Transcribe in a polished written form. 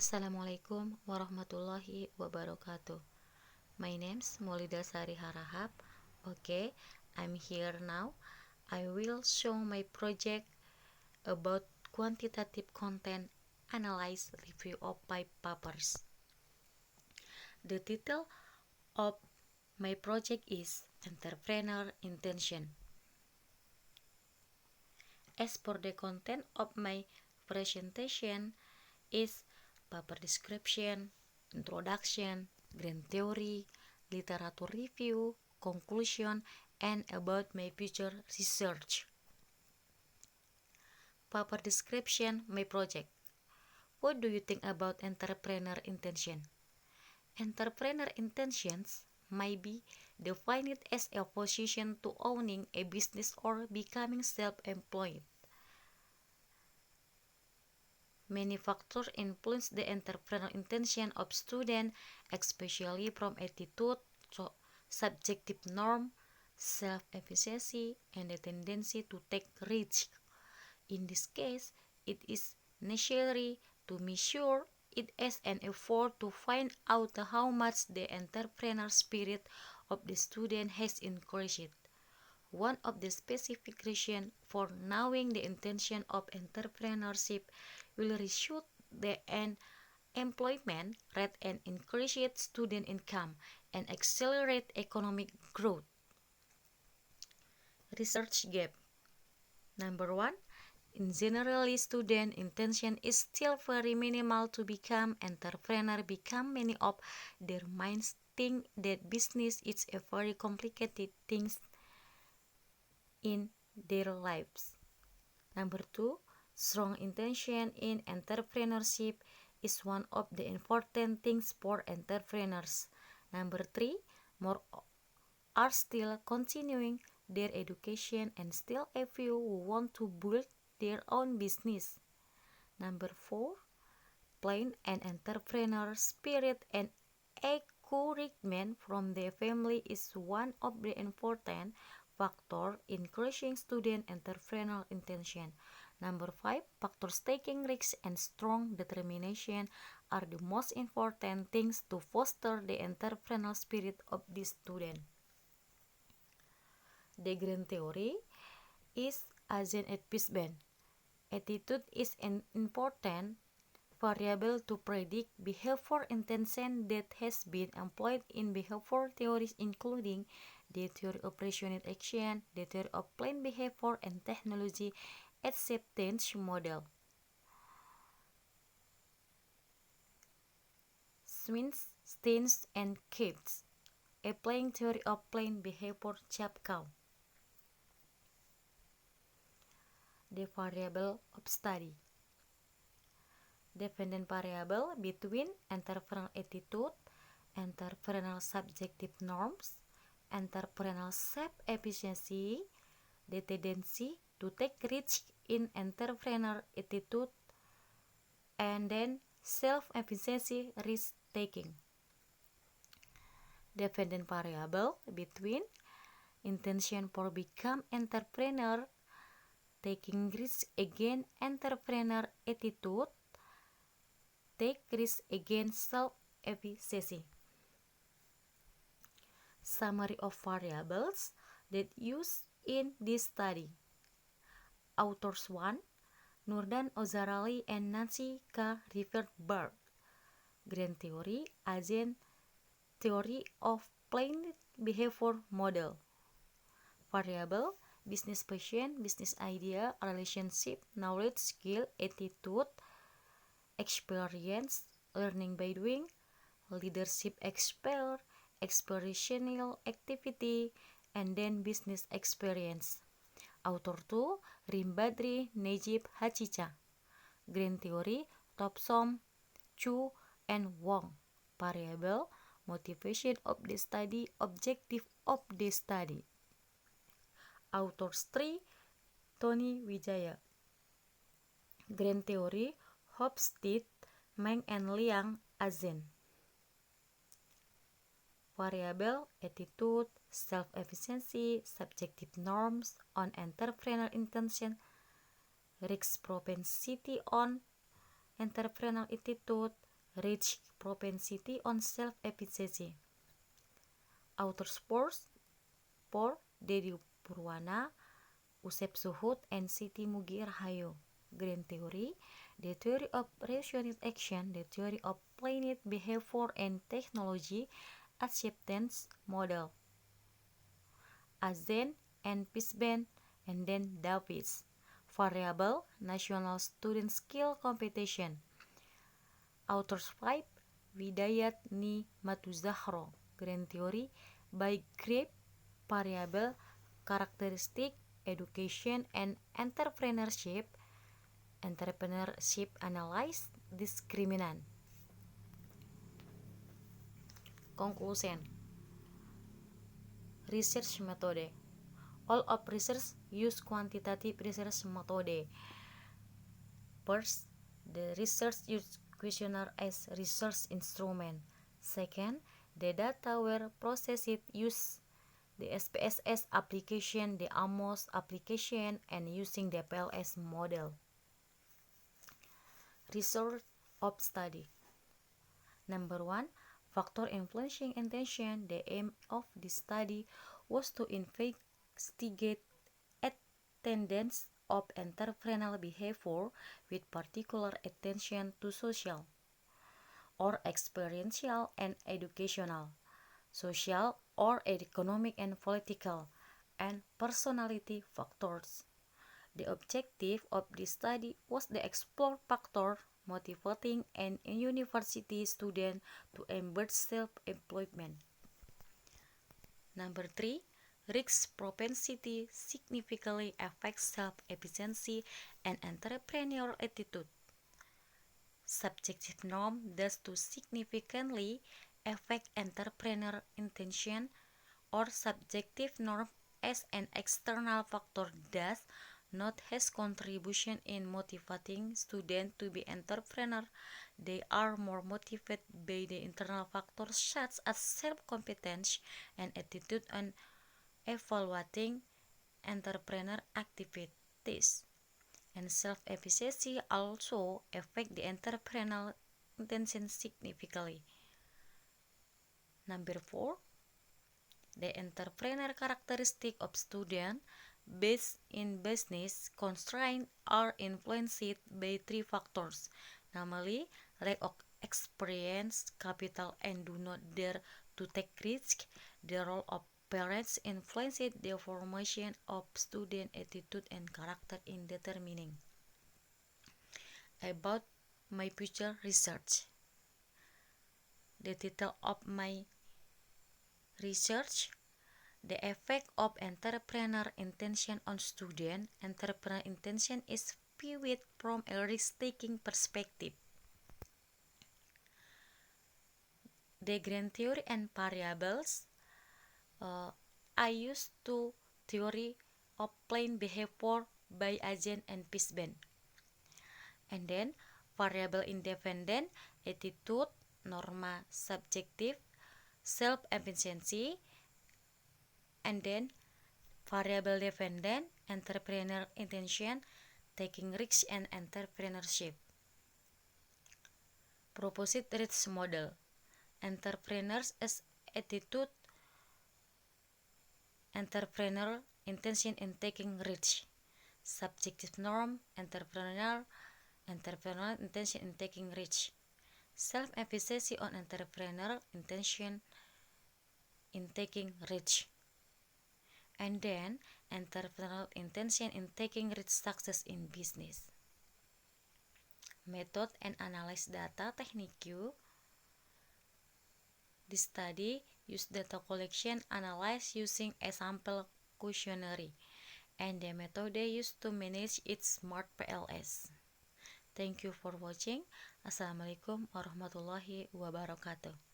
Assalamualaikum warahmatullahi wabarakatuh. My name's Maulida Sari Harahap. Okay, I'm here now. I will show my project about quantitative content analyze review of 5 papers. The title of my project is Entrepreneur Intention. As for the content of my presentation is paper description, introduction, grand theory, literature review, conclusion, and about my future research. Paper description, my project. What do you think about entrepreneur intention? Entrepreneur intentions might be defined as a position to owning a business or becoming self-employed. Many factors influence the entrepreneurial intention of students, especially from attitude, subjective norm, self-efficacy, and the tendency to take risks. In this case, it is necessary to measure it as an effort to find out how much the entrepreneurial spirit of the student has increased. One of the specific reasons for knowing the intention of entrepreneurship will reduce the employment rate and increase student income and accelerate economic growth. Research gap. Number one, in general, student intention is still very minimal to become entrepreneur. Become many of their minds think that business is a very complicated thing in their lives. Number two, strong intention in entrepreneurship is one of the important things for entrepreneurs. Number three, more are still continuing their education and still a few who want to build their own business. Number four, plain an entrepreneur spirit and encouragement from their family is one of the important factor increasing student entrepreneurial intention. Number five, factors taking risks and strong determination are the most important things to foster the entrepreneurial spirit of the student. The grand theory is agent at peace band. Attitude is an important variable to predict behavior intention that has been employed in behavior theories including the theory of rational action, the theory of planned behavior, and technology acceptance model. Smith, Steins, and Cates. Applying theory of planned behavior chapter. The variable of study. Dependent variable between entrepreneurial attitude, entrepreneurial subjective norms, entrepreneurial self-efficiency, the tendency to take risks in entrepreneurial attitude, and then self-efficiency risk taking. Dependent variable between intention for become entrepreneur, taking risk again entrepreneur attitude, take risk against self-efficacy. Summary of variables that used in this study. Authors 1. Nurdan Ozarali and Nancy K. Rifferberg. Grand Theory, Agent Theory of Planned Behavior Model. Variable, business passion, business idea, relationship, knowledge, skill, attitude, experience, learning by doing, leadership expert, experiential activity, and then business experience. Author 2, Rimbadri Najib Hachicha. Grand Theory, Topsom, Chu, and Wong. Variable, motivation of the study, objective of the study. Authors 3, Tony Wijaya. Grand Theory, Hofstede, Meng and Liang, Azen. Variable, attitude, self-efficiency, subjective norms on entrepreneurial intention, risk propensity on entrepreneurial attitude, rich propensity on self-efficacy. Authors for Dedi Purwana, Usep Suhud, and Siti Mugi Rahayu. Green theory, the theory of rational action, the theory of planet behavior and technology, acceptance model. Azen and Pisben, and then Davis. Variable, national student skill competition. Authors 5, Widayat Ni Matuzahro. Green theory, by Grape, variable, characteristic, education, and entrepreneurship. Entrepreneurship analyze discriminant. Conclusion. Research method. All of research use quantitative research method. First, the research use questionnaire as research instrument. Second, the data were processed use the SPSS application, the AMOS application, and using the PLS model. Result of study. Number 1, factor influencing attention. The aim of this study was to investigate attendance of entrepreneurial behavior with particular attention to social or experiential and educational, social or economic and political, and personality factors. The objective of this study was to explore factors motivating an university student to embrace self-employment. Number 3, risk propensity significantly affects self-efficiency and entrepreneurial attitude. Subjective norm does to significantly affect entrepreneur intention, or subjective norm as an external factor does not has contribution in motivating students to be entrepreneur. They are more motivated by the internal factors such as self-competence and attitude on evaluating entrepreneur activities. And self-efficacy also affect the entrepreneurial intention significantly. Number 4, the entrepreneur characteristic of student based in business constraints are influenced by 3 factors, namely lack of experience, capital, and do not dare to take risk. The role of parents influences the formation of student attitude and character in determining. About my future research. The title of my research, the effect of entrepreneur intention on student. Entrepreneur intention is viewed from a risk-taking perspective. The grand theory and variables. I used to theory of plain behavior by Azen and Pisben. And then variable independent, attitude, norma subjective, self-efficiency, and then variable dependent, entrepreneur intention, taking risks, and entrepreneurship. Proposed risk model. Entrepreneurs as attitude, entrepreneur intention in taking risks. Subjective norm, entrepreneur intention in taking risks. Self-efficacy on entrepreneur intention in taking risks. And then entrepreneurial intention in taking rich success in business. Method and analyze data technique. This study use data collection analyze using a sample questionnaire, and the method they use to manage its smart PLS. Thank you for watching. Assalamualaikum warahmatullahi wabarakatuh.